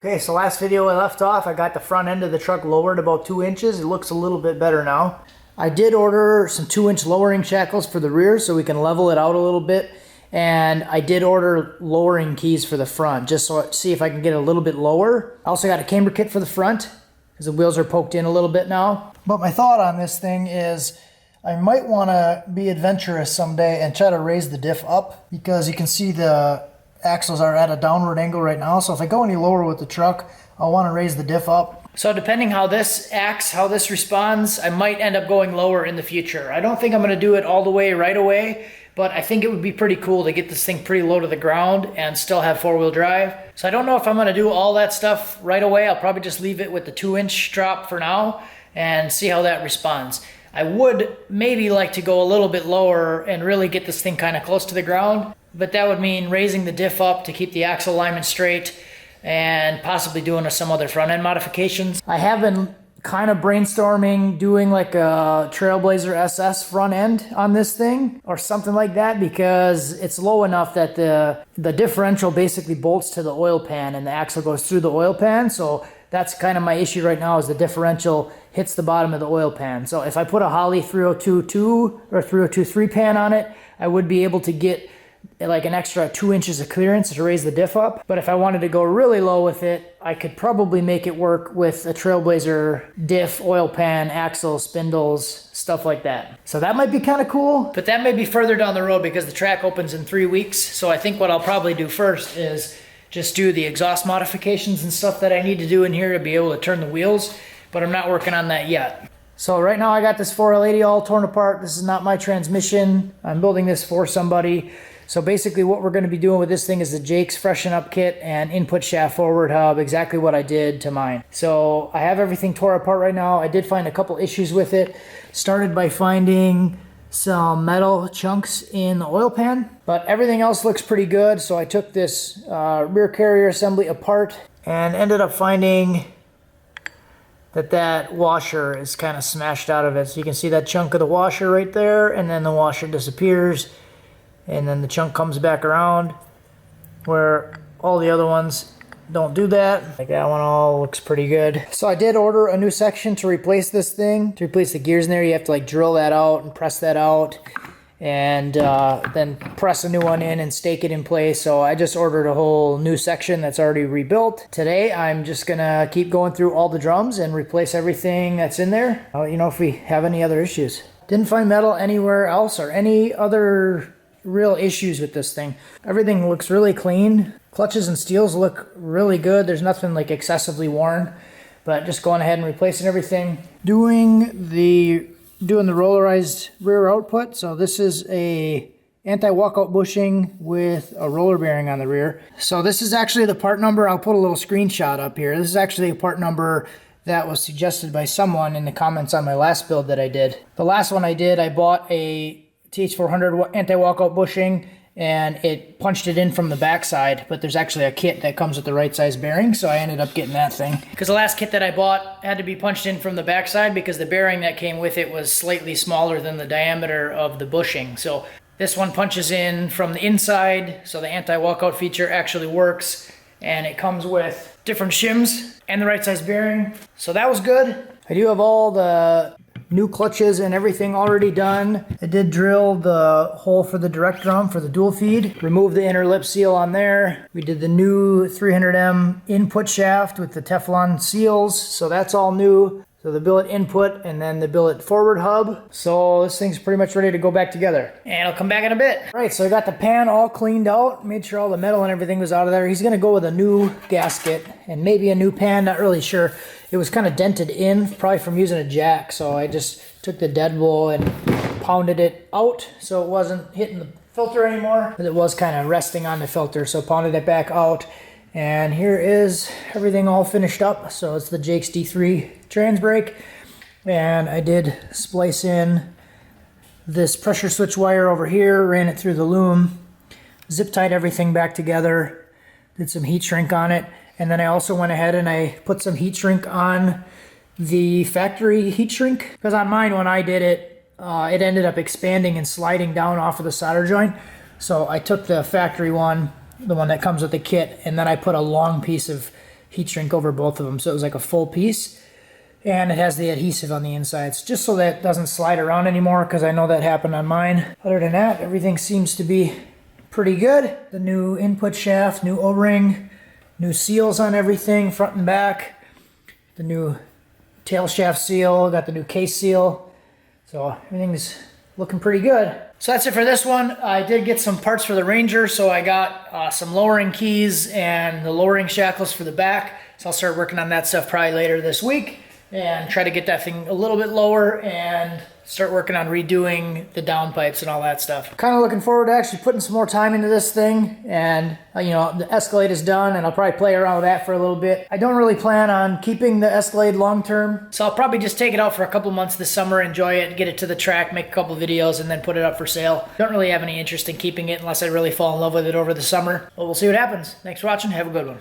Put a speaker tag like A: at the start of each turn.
A: Okay, so last video I left off, I got the front end of the truck lowered about 2 inches. It looks a little bit better now. I did order some 2-inch lowering shackles for the rear so we can level it out a little bit. And I did order lowering keys for the front, just so see if I can get it a little bit lower. I also got a camber kit for the front, because the wheels are poked in a little bit now. But my thought on this thing is, I might want to be adventurous someday and try to raise the diff up, because you can see the axles are at a downward angle right now. So if I go any lower with the truck, I'll want to raise the diff up. So depending how this acts, how this responds, I might end up going lower in the future. I don't think I'm going to do it all the way right away, but I think it would be pretty cool to get this thing pretty low to the ground and still have four-wheel drive. So I don't know if I'm going to do all that stuff right away. I'll probably just leave it with the 2-inch drop for now and see how that responds. I would maybe like to go a little bit lower and really get this thing kind of close to the ground, but that would mean raising the diff up to keep the axle alignment straight and possibly doing some other front end modifications. I have been kind of brainstorming doing like a Trailblazer SS front end on this thing or something like that, because it's low enough that the differential basically bolts to the oil pan and the axle goes through the oil pan. So that's kind of my issue right now, is the differential hits the bottom of the oil pan. So if I put a Holley 302.2 or 302.3 pan on it, I would be able to get like an extra 2 inches of clearance to raise the diff up. But if I wanted to go really low with it, I could probably make it work with a Trailblazer diff, oil pan, axle, spindles, stuff like that. So that might be kind of cool, but that may be further down the road because the track opens in 3 weeks. So I think what I'll probably do first is just do the exhaust modifications and stuff that I need to do in here to be able to turn the wheels, but I'm not working on that yet. So right now I got this 4L80 all torn apart. This is not my transmission. I'm building this for somebody. So basically what we're going to be doing with this thing is the Jake's freshen up kit and input shaft forward hub, exactly what I did to mine. So I have everything tore apart right now. I did find a couple issues with it. Started by finding some metal chunks in the oil pan, but everything else looks pretty good. So I took this rear carrier assembly apart and ended up finding that washer is kind of smashed out of it. So you can see that chunk of the washer right there, and then the washer disappears. And then the chunk comes back around, where all the other ones don't do that. Like that one all looks pretty good. So I did order a new section to replace this thing. To replace the gears in there, you have to like drill that out and press that out, and then press a new one in and stake it in place. So I just ordered a whole new section that's already rebuilt. Today I'm just gonna keep going through all the drums and replace everything that's in there. I'll let you know if we have any other issues. Didn't find metal anywhere else or any other real issues with this thing. Everything looks really clean. Clutches and steels look really good. There's nothing like excessively worn, but just going ahead and replacing everything. Doing the rollarized rear output. So this is a anti-walkout bushing with a roller bearing on the rear. So this is actually the part number. I'll put a little screenshot up here. This is actually a part number that was suggested by someone in the comments on my last build that I did. The last one I did, I bought a TH400 anti-walkout bushing and it punched it in from the backside, but there's actually a kit that comes with the right size bearing, so I ended up getting that thing. Because the last kit that I bought had to be punched in from the backside because the bearing that came with it was slightly smaller than the diameter of the bushing. So this one punches in from the inside, so the anti-walkout feature actually works, and it comes with different shims and the right size bearing. So that was good. I do have all the new clutches and everything already done. I did drill the hole for the direct drum for the dual feed, remove the inner lip seal on there. We did the new 300M input shaft with the Teflon seals, so that's all new. So the billet input and then the billet forward hub. So this thing's pretty much ready to go back together. And I'll come back in a bit. All right, so I got the pan all cleaned out, made sure all the metal and everything was out of there. He's gonna go with a new gasket and maybe a new pan, not really sure. It was kind of dented in, probably from using a jack. So I just took the deadbolt and pounded it out so it wasn't hitting the filter anymore. But it was kind of resting on the filter, so pounded it back out. And here is everything all finished up. So it's the Jake's D3 trans brake. And I did splice in this pressure switch wire over here, ran it through the loom, zip tied everything back together, did some heat shrink on it. And then I also went ahead and I put some heat shrink on the factory heat shrink. Because on mine, when I did it, it ended up expanding and sliding down off of the solder joint. So I took the factory one, the one that comes with the kit, and then I put a long piece of heat shrink over both of them. So it was like a full piece. And it has the adhesive on the insides, just so that it doesn't slide around anymore, because I know that happened on mine. Other than that, everything seems to be pretty good. The new input shaft, new O-ring, new seals on everything, front and back. The new tail shaft seal, got the new case seal. So everything's looking pretty good. So that's it for this one. I did get some parts for the Ranger, so I got some lowering keys and the lowering shackles for the back. So I'll start working on that stuff probably later this week and try to get that thing a little bit lower and start working on redoing the downpipes and all that stuff. Kind of looking forward to actually putting some more time into this thing, and you know, the Escalade is done and I'll probably play around with that for a little bit. I don't really plan on keeping the Escalade long term, so I'll probably just take it out for a couple months this summer, enjoy it, get it to the track, make a couple videos, and then put it up for sale. Don't really have any interest in keeping it unless I really fall in love with it over the summer, but we'll see what happens. Thanks for watching, have a good one.